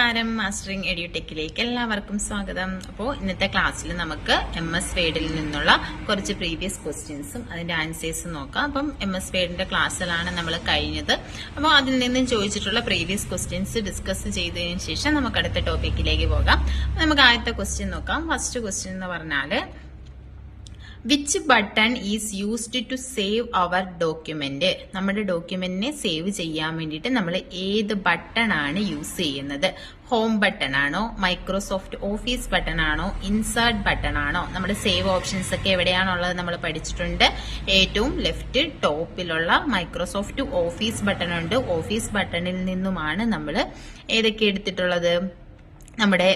നമസ്കാരം, മാസ്റ്ററിംഗ് എഡ്യൂടെക്കിലേക്ക് എല്ലാവർക്കും സ്വാഗതം. അപ്പോൾ ഇന്നത്തെ ക്ലാസ്സിൽ നമുക്ക് MS വേർഡിൽ നിന്നുള്ള കുറച്ച് പ്രീവിയസ് ക്വസ്റ്റ്യൻസും അതിന്റെ ആൻസേഴ്സും നോക്കാം. അപ്പം MS വേർഡിന്റെ ക്ലാസ്സിലാണ് നമ്മൾ കഴിഞ്ഞത്. അപ്പോൾ അതിൽ നിന്നും ചോദിച്ചിട്ടുള്ള പ്രീവിയസ് ക്വസ്റ്റ്യൻസ് ഡിസ്കസ് ചെയ്തതിനു ശേഷം നമുക്ക് അടുത്ത ടോപ്പിക്കിലേക്ക് പോകാം. നമുക്ക് ആദ്യത്തെ ക്വസ്റ്റ്യൻ നോക്കാം. ഫസ്റ്റ് ക്വസ്റ്റ്യൻ എന്ന് പറഞ്ഞാൽ which button is used to save our document. നമ്മുടെ ഡോക്യുമെന്റിനെ സേവ് ചെയ്യാൻ വേണ്ടിയിട്ട് നമ്മൾ ഏത് ബട്ടൺ ആണ് യൂസ് ചെയ്യുന്നത്? ഹോം ബട്ടൺ ആണോ, മൈക്രോസോഫ്റ്റ് ഓഫീസ് ബട്ടൺ ആണോ, ഇൻസേർട്ട് ബട്ടൺ ആണോ? നമ്മുടെ സേവ് ഓപ്ഷൻസ് ഒക്കെ എവിടെയാണുള്ളത് നമ്മൾ പഠിച്ചിട്ടുണ്ട്. ഏറ്റവും ലെഫ്റ്റ് ടോപ്പിലുള്ള മൈക്രോസോഫ്റ്റ് ഓഫീസ് ബട്ടൺ ഉണ്ട്. ഓഫീസ് ബട്ടണിൽ നിന്നുമാണ് നമ്മൾ ഏതൊക്കെ എടുത്തിട്ടുള്ളത്? നമ്മുടെ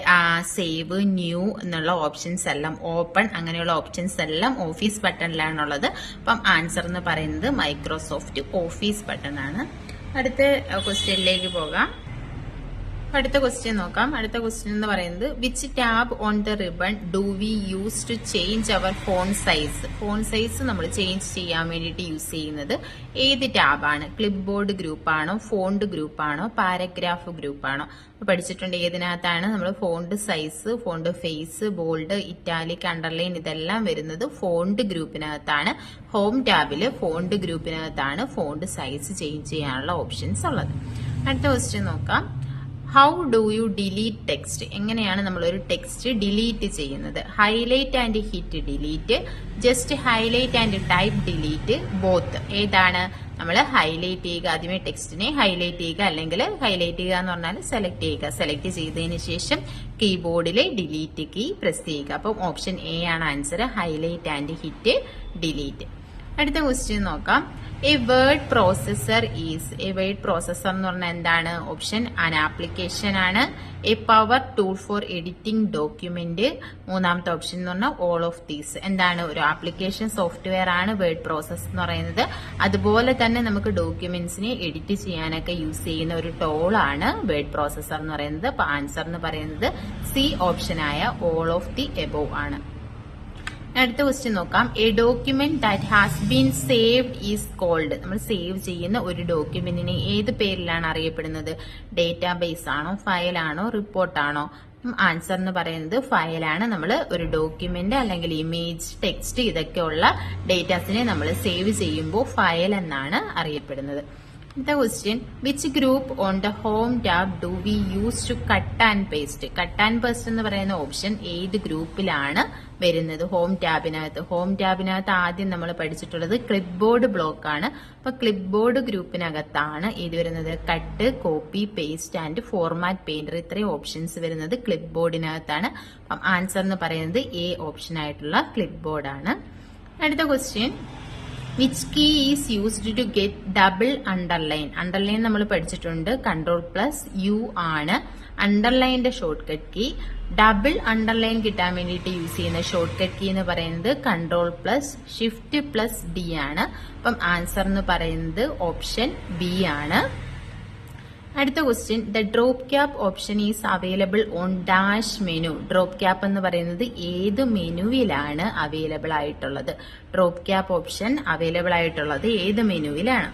സേവ്, ന്യൂ എന്നുള്ള ഓപ്ഷൻസ് എല്ലാം, ഓപ്പൺ അങ്ങനെയുള്ള ഓപ്ഷൻസ് എല്ലാം ഓഫീസ് ബട്ടണിലാണുള്ളത്. അപ്പം ആൻസർ എന്ന് പറയുന്നത് മൈക്രോസോഫ്റ്റ് ഓഫീസ് ബട്ടൺ ആണ്. അടുത്ത ക്വസ്റ്റ്യനിലേക്ക് പോകാം. അടുത്ത ക്വസ്റ്റ്യൻ നോക്കാം. അടുത്ത ക്വസ്റ്റ്യൻ എന്ന് പറയുന്നത് which tab on the ribbon do we use to change our font size. Font size നമ്മൾ ചേഞ്ച് ചെയ്യാൻ വേണ്ടിയിട്ട് യൂസ് ചെയ്യുന്നത് ഏത് ടാബാണ്? ക്ലിപ്പ് ബോർഡ് ഗ്രൂപ്പാണോ, ഫോണ്ട് ഗ്രൂപ്പാണോ, പാരഗ്രാഫ് ഗ്രൂപ്പാണോ? പഠിച്ചിട്ടുണ്ട് ഏതിനകത്താണ് നമ്മൾ font size, font face, bold, italic, underline ഇതെല്ലാം വരുന്നത് ഫോണ്ട് ഗ്രൂപ്പിനകത്താണ്. ഹോം ടാബില് ഫോണ്ട് ഗ്രൂപ്പിനകത്താണ് ഫോണ്ട് സൈസ് ചേഞ്ച് ചെയ്യാനുള്ള ഓപ്ഷൻസ് ഉള്ളത്. അടുത്ത ക്വസ്റ്റ്യൻ നോക്കാം. How do you delete text. എങ്ങനെയാണ് നമ്മൾ ഒരു ടെക്സ്റ്റ് ഡിലീറ്റ് ചെയ്യുന്നത്? Highlight and hit delete, just highlight and type delete, both. ഏതാണ്? നമ്മൾ ഹൈലൈറ്റ് ചെയ്യുക, ആദ്യമേ ടെക്സ്റ്റിനെ ഹൈലൈറ്റ് ചെയ്യുക, അല്ലെങ്കിൽ ഹൈലൈറ്റ് ചെയ്യുക എന്ന് പറഞ്ഞാൽ സെലക്ട് ചെയ്യുക. സെലക്ട് ചെയ്തതിന് ശേഷം കീബോർഡിലെ ഡിലീറ്റ് കീ പ്രസ് ചെയ്യുക. അപ്പം ഓപ്ഷൻ എ ആണ് answer, highlight and hit delete. അടുത്ത ക്വസ്റ്റ്യൻ നോക്കാം. A word processor is. A word processor എന്ന് പറഞ്ഞാൽ എന്താണ്? ഓപ്ഷൻ ആൻ ആപ്ലിക്കേഷൻ ആണ്. A power tool for editing document. മൂന്നാമത്തെ ഓപ്ഷൻ എന്ന് പറഞ്ഞാൽ ഓൾ ഓഫ് ദീസ്. എന്താണ്? ഒരു ആപ്ലിക്കേഷൻ സോഫ്റ്റ്വെയർ ആണ് വേർഡ് പ്രോസസ് എന്ന് പറയുന്നത്. അതുപോലെ തന്നെ നമുക്ക് ഡോക്യുമെന്റ്സിനെ എഡിറ്റ് ചെയ്യാനൊക്കെ യൂസ് ചെയ്യുന്ന ഒരു ടൂൾ ആണ് വേർഡ് പ്രോസസർ എന്ന് പറയുന്നത്. അപ്പൊ ആൻസർ എന്ന് പറയുന്നത് സി ഓപ്ഷനായ ഓൾ ഓഫ് ദി എബോവ് ആണ്. അടുത്ത ക്വസ്റ്റ്യൻ നോക്കാം. A document that has been saved is called. നമ്മൾ സേവ് ചെയ്യുന്ന ഒരു ഡോക്യുമെന്റിനെ ഏത് പേരിലാണ് അറിയപ്പെടുന്നത്? ഡേറ്റാബേസ് ആണോ, ഫയലാണോ, റിപ്പോർട്ടാണോ? ആൻസർ എന്ന് പറയുന്നത് ഫയലാണ്. നമ്മൾ ഒരു ഡോക്യുമെന്റ് അല്ലെങ്കിൽ ഇമേജ്, ടെക്സ്റ്റ് ഇതൊക്കെയുള്ള ഡേറ്റാസിനെ നമ്മൾ സേവ് ചെയ്യുമ്പോൾ ഫയൽ എന്നാണ് അറിയപ്പെടുന്നത്. അടുത്ത question. Which group on the home tab do we use to cut and paste. Cut and paste എന്ന് പറയുന്ന ഓപ്ഷൻ ഏത് ഗ്രൂപ്പിലാണ് വരുന്നത്? ഹോം ടാബിനകത്ത്. ഹോം ടാബിനകത്ത് ആദ്യം നമ്മൾ പഠിച്ചിട്ടുള്ളത് ക്ലിപ്പ് ബോർഡ് ബ്ലോക്ക് ആണ്. അപ്പൊ ക്ലിപ്പ് ബോർഡ് ഗ്രൂപ്പിനകത്താണ് ഇത് വരുന്നത്. Cut, copy, paste and format painter. ഇത്രയും ഓപ്ഷൻസ് വരുന്നത് ക്ലിപ്പ് ബോർഡിനകത്താണ്. അപ്പം ആൻസർ എന്ന് പറയുന്നത് എ ഓപ്ഷൻ ആയിട്ടുള്ള ക്ലിപ്പ് ബോർഡ് ആണ്. അടുത്ത question. Which key is used to get double underline. Underline നമ്മൾ പഠിച്ചിട്ടുണ്ട്, Ctrl+U ആണ് അണ്ടർലൈന്റെ shortcut key. Double underline കിട്ടാൻ വേണ്ടിയിട്ട് യൂസ് ചെയ്യുന്ന ഷോർട്ട് കട്ട് കീ എന്ന് പറയുന്നത് Ctrl+Shift+D ആണ്. അപ്പം ആൻസർ എന്ന് പറയുന്നത് ഓപ്ഷൻ ബി ആണ്. അടുത്ത question. The drop cap option is available on dash menu. Drop cap എന്ന് പറയുന്നത് ഏത് മെനുവിലാണ് അവൈലബിൾ ആയിട്ടുള്ളത്? ഡ്രോപ്പ് ക്യാപ്പ് ഓപ്ഷൻ അവൈലബിൾ ആയിട്ടുള്ളത് ഏത് മെനുവിലാണ്?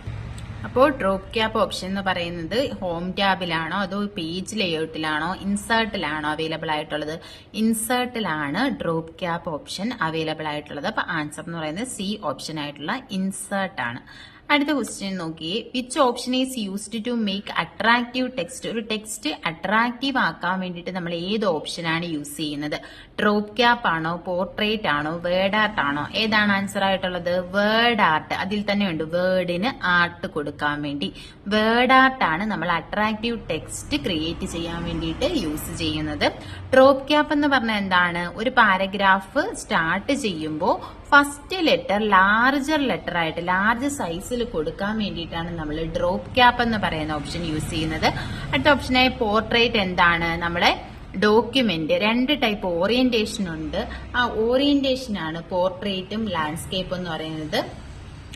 അപ്പോൾ ഡ്രോപ്പ് ക്യാപ്പ് ഓപ്ഷൻ എന്ന് പറയുന്നത് ഹോം ടാബിലാണോ, അതോ പേജ് ലേഔട്ടിലാണോ, ഇൻസേർട്ടിലാണോ അവൈലബിൾ ആയിട്ടുള്ളത്? ഇൻസേർട്ടിലാണ് ഡ്രോപ്പ് ക്യാപ്പ് ഓപ്ഷൻ അവൈലബിൾ ആയിട്ടുള്ളത്. അപ്പൊ ആൻസർ എന്ന് പറയുന്നത് സി ഓപ്ഷൻ ആയിട്ടുള്ള ഇൻസേർട്ട് ആണ്. അടുത്ത ക്വസ്റ്റ്യൻ നോക്കിയേ. Which option is used to make attractive text. ഒരു ടെക്സ്റ്റ് അട്രാക്റ്റീവ് ആക്കാൻ വേണ്ടിയിട്ട് നമ്മൾ ഏത് ഓപ്ഷനാണ് യൂസ് ചെയ്യുന്നത്? ഡ്രോപ്പ് ക്യാപ്പ് ആണോ, പോർട്രേറ്റ് ആണോ, വേർഡ് ആർട്ട് ആണോ? ഏതാണ് ആൻസർ ആയിട്ടുള്ളത്? Word art. അതിൽ തന്നെ ഉണ്ട് വേർഡിന് ആർട്ട് കൊടുക്കാൻ വേണ്ടി. വേർഡ് ആർട്ട് ആണ് നമ്മൾ അട്രാക്റ്റീവ് ടെക്സ്റ്റ് ക്രിയേറ്റ് ചെയ്യാൻ വേണ്ടിയിട്ട് യൂസ് ചെയ്യുന്നത്. ഡ്രോപ്പ് ക്യാപ്പ് എന്ന് പറഞ്ഞാൽ എന്താണ്? ഒരു പാരഗ്രാഫ് സ്റ്റാർട്ട് ചെയ്യുമ്പോൾ ഫസ്റ്റ് ലെറ്റർ ലാർജർ ലെറ്റർ ആയിട്ട് ലാർജ് സൈസിൽ കൊടുക്കാൻ വേണ്ടിയിട്ടാണ് നമ്മൾ ഡ്രോപ്പ് ക്യാപ്പ് എന്ന് പറയുന്ന ഓപ്ഷൻ യൂസ് ചെയ്യുന്നത്. അടുത്ത ഓപ്ഷനായി പോർട്രേറ്റ് എന്താണ്? നമ്മളെ ഡോക്യുമെന്റ് രണ്ട് ടൈപ്പ് ഓറിയന്റേഷൻ ഉണ്ട്. ആ ഓറിയന്റേഷൻ ആണ് പോർട്രേറ്റും ലാൻഡ്സ്കേപ്പും എന്ന് പറയുന്നത്.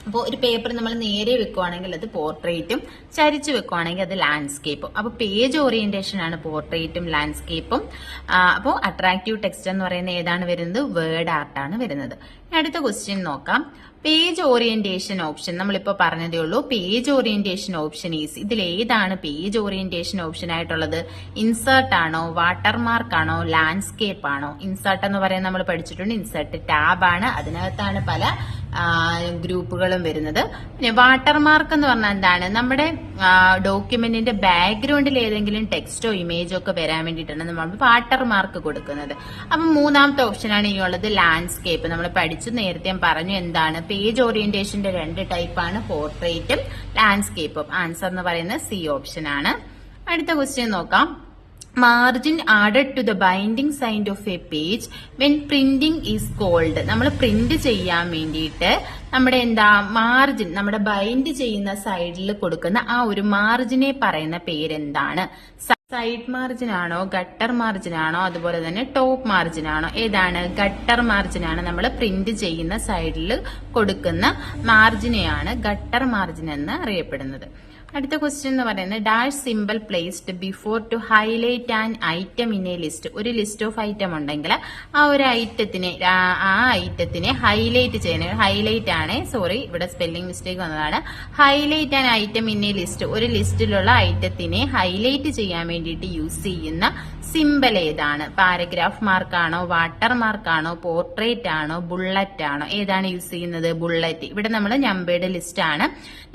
അപ്പോൾ ഒരു പേപ്പർ നമ്മൾ നേരെ വെക്കുവാണെങ്കിൽ അത് പോർട്രേറ്റും, ചരിച്ചു വെക്കുവാണെങ്കിൽ അത് ലാൻഡ്സ്കേപ്പും. അപ്പോൾ പേജ് ഓറിയന്റേഷൻ ആണ് പോർട്രേറ്റും ലാൻഡ്സ്കേപ്പും. അപ്പോൾ അട്രാക്റ്റീവ് ടെക്സ്റ്റ് എന്ന് പറയുന്നത് ഏതാണ് വരുന്നത്? വേർഡ് ആർട്ട് ആണ് വരുന്നത്. അടുത്ത ക്വസ്റ്റ്യൻ നോക്കാം. പേജ് ഓറിയന്റേഷൻ ഓപ്ഷൻ നമ്മളിപ്പോ പറഞ്ഞതേ ഉള്ളൂ. പേജ് ഓറിയന്റേഷൻ ഓപ്ഷൻ ഈസ് ഇതിൽ ഏതാണ് പേജ് ഓറിയന്റേഷൻ ഓപ്ഷൻ ആയിട്ടുള്ളത്? ഇൻസേർട്ട് ആണോ, വാട്ടർമാർക്ക് ആണോ, ലാൻഡ്സ്കേപ്പ് ആണോ? ഇൻസേർട്ട് എന്ന് പറയുന്നത് നമ്മൾ പഠിച്ചിട്ടുണ്ട്. ഇൻസേർട്ട് ടാബ് ആണ്, അതിനകത്താണ് പല ഗ്രൂപ്പുകളും വരുന്നത്. പിന്നെ വാട്ടർമാർക്ക് എന്ന് പറഞ്ഞാൽ എന്താണ്? നമ്മുടെ ഡോക്യുമെന്റിന്റെ ബാക്ക്ഗ്രൗണ്ടിൽ ഏതെങ്കിലും ടെക്സ്റ്റോ ഇമേജോ ഒക്കെ വരാൻ വേണ്ടിയിട്ടാണ് നമ്മൾ വാട്ടർമാർക്ക് കൊടുക്കുന്നത്. അപ്പം മൂന്നാമത്തെ ഓപ്ഷനാണ് ഇനിയുള്ളത് ലാൻഡ്സ്കേപ്പ്. നമ്മൾ പഠിച്ചു, നേരത്തെ പറഞ്ഞു എന്താണ് പേജ് ഓറിയന്റേഷന്റെ 2 ടൈപ്പാണ്, പോർട്രേറ്റും ലാൻഡ്സ്കേപ്പും. ആൻസർ എന്ന് പറയുന്നത് സി ഓപ്ഷൻ ആണ്. അടുത്ത ക്വസ്റ്റ്യൻ നോക്കാം. Margin added to the binding side of a page when printing is called. നമ്മൾ പ്രിന്റ് ചെയ്യാൻ വേണ്ടിയിട്ട് നമ്മുടെ മാർജിൻ, നമ്മുടെ ബൈൻഡ് ചെയ്യുന്ന സൈഡിൽ കൊടുക്കുന്ന ആ ഒരു മാർജിനെ പറയുന്ന പേരെന്താണ്? സൈഡ് മാർജിൻ ആണോ, ഗട്ടർ മാർജിൻ ആണോ, അതുപോലെ തന്നെ ടോപ്പ് മാർജിൻ ആണോ? ഏതാണ്? ഗട്ടർ മാർജിൻ ആണ്. നമ്മൾ പ്രിന്റ് ചെയ്യുന്ന സൈഡിൽ കൊടുക്കുന്ന മാർജിനെയാണ് ഗട്ടർ മാർജിൻ എന്ന് അറിയപ്പെടുന്നത്. അടുത്ത ക്വസ്റ്റ്യൻ എന്ന് പറയുന്നത് dash simple placed before to highlight an item in a list. ഒരു ലിസ്റ്റ് ഓഫ് ഐറ്റം ഉണ്ടെങ്കിൽ ആ ഒരു ഐറ്റത്തിനെ ഹൈലൈറ്റ് ചെയ്യുന്നത്, ഹൈലൈറ്റ് ആണ്, സോറി ഇവിടെ സ്പെല്ലിംഗ് മിസ്റ്റേക്ക് വന്നതാണ്. Highlight an item in a list, ഒരു ലിസ്റ്റിലുള്ള ഐറ്റത്തിനെ ഹൈലൈറ്റ് ചെയ്യാൻ വേണ്ടിയിട്ട് യൂസ് ചെയ്യുന്ന സിമ്പിൾ ഏതാണ്? പാരഗ്രാഫ് മാർക്കാണോ, വാട്ടർ മാർക്കാണോ, പോർട്രേറ്റ് ആണോ, ബുള്ളറ്റ് ആണോ? ഏതാണ് യൂസ് ചെയ്യുന്നത്? ബുള്ളറ്റ്. ഇവിടെ നമ്മൾ നമ്പേർഡ് ലിസ്റ്റ് ആണ്.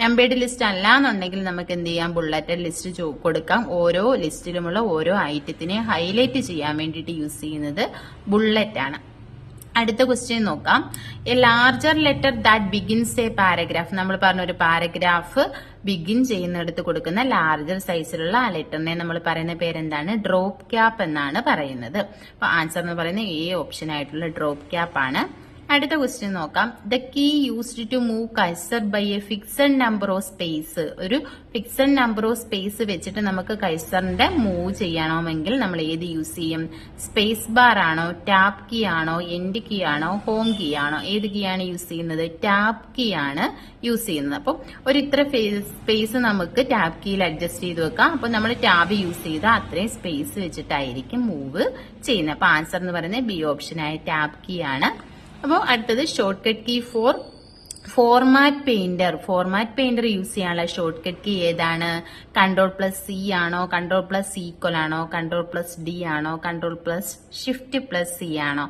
നമ്പേർഡ് ലിസ്റ്റ് അല്ല എന്നുണ്ടെങ്കിൽ നമുക്ക് എന്ത് ചെയ്യാം? ബുള്ളറ്റ് ലിസ്റ്റ് കൊടുക്കാം. ഓരോ ലിസ്റ്റിലുമുള്ള ഓരോ ഐറ്റത്തിനെ ഹൈലൈറ്റ് ചെയ്യാൻ വേണ്ടിയിട്ട് യൂസ് ചെയ്യുന്നത് ബുള്ളറ്റ് ആണ്. അടുത്ത ക്വസ്റ്റ്യൻ നോക്കാം. A larger letter that begins A paragraph. നമ്മൾ പറഞ്ഞ ഒരു പാരഗ്രാഫ് ബിഗിൻ ചെയ്യുന്നിടത്ത് കൊടുക്കുന്ന ലാർജർ സൈസിലുള്ള ആ ലെറ്ററിനെ നമ്മൾ പറയുന്ന പേരെന്താണ്? ഡ്രോപ്പ് ക്യാപ്പ് എന്നാണ് പറയുന്നത്. അപ്പൊ ആൻസർ എന്ന് പറയുന്നത് എ ഓപ്ഷൻ ആയിട്ടുള്ള ഡ്രോപ്പ് ക്യാപ്പ് ആണ്. അടുത്ത ക്വസ്റ്റ്യൻ നോക്കാം. The key used to move cursor by a fixed number of space. ഒരു ഫിക്സഡ് നമ്പർ ഓഫ് സ്പേസ് വെച്ചിട്ട് നമുക്ക് കഴ്സറിന്റെ മൂവ് ചെയ്യണമെങ്കിൽ നമ്മൾ ഏത് യൂസ് ചെയ്യും? സ്പേസ് ബാർ ആണോ, ടാപ്പ് കീ ആണോ, എൻഡ് കീ ആണോ, ഹോം കീ ആണോ? ഏത് കീ ആണ് യൂസ് ചെയ്യുന്നത്? ടാപ്പ് കീ ആണ് യൂസ് ചെയ്യുന്നത്. അപ്പം ഒരു ഇത്ര സ്പേസ് നമുക്ക് ടാപ്പ് കീയിൽ അഡ്ജസ്റ്റ് ചെയ്ത് വെക്കാം. അപ്പൊ നമ്മൾ ടാബ് യൂസ് ചെയ്താൽ അത്രയും സ്പേസ് വെച്ചിട്ടായിരിക്കും മൂവ് ചെയ്യുന്നത്. അപ്പൊ ആൻസർ എന്ന് പറയുന്നത് ബി ഓപ്ഷൻ ആയ ടാപ്പ് കീ ആണ്. അപ്പോൾ അടുത്തത് shortcut key for format painter. Format painter use ചെയ്യാനുള്ള ഷോർട്ട് കട്ട് കീ ഏതാണ്? Ctrl+C ആണോ, Ctrl+C ആണോ, Ctrl+D ആണോ, Ctrl+Shift+C ആണോ?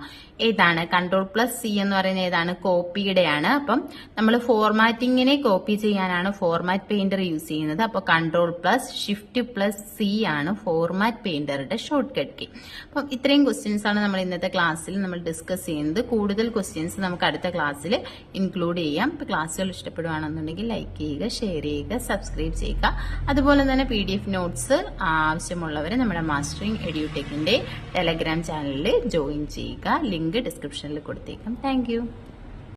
ഏതാണ്? Ctrl+C എന്ന് പറയുന്നത് ഏതാണ്? കോപ്പിയുടെ ആണ്. അപ്പം നമ്മൾ ഫോർമാറ്റിങ്ങിനെ കോപ്പി ചെയ്യാനാണ് ഫോർമാറ്റ് പെയിന്റർ യൂസ് ചെയ്യുന്നത്. അപ്പോൾ Ctrl+Shift+C ആണ് ഫോർമാറ്റ് പെയിന്ററുടെ ഷോർട്ട് കട്ട് കീ. അപ്പം ഇത്രയും ക്വസ്റ്റ്യൻസ് ആണ് നമ്മൾ ഇന്നത്തെ ക്ലാസ്സിൽ നമ്മൾ ഡിസ്കസ് ചെയ്യുന്നത്. കൂടുതൽ ക്വസ്റ്റ്യൻസ് നമുക്ക് അടുത്ത ക്ലാസ്സിൽ ഇൻക്ലൂഡ് ചെയ്യാം. ഇപ്പൊ ക്ലാസ്സുകൾ ഇഷ്ടപ്പെടുകയാണെന്നുണ്ടെങ്കിൽ ലൈക്ക് ചെയ്യുക, ഷെയർ ചെയ്യുക, സബ്സ്ക്രൈബ് ചെയ്യുക. അതുപോലെ തന്നെ PDF നോട്ട്സ് ആവശ്യമുള്ളവർ നമ്മുടെ മാസ്റ്ററിംഗ് എഡ്യൂടെക്കിന്റെ ടെലഗ്രാം ചാനലിൽ ജോയിൻ ചെയ്യുക. ലിങ്ക് ഡിസ്ക്രിപ്ഷനിൽ കൊടുത്തേക്കാം. താങ്ക്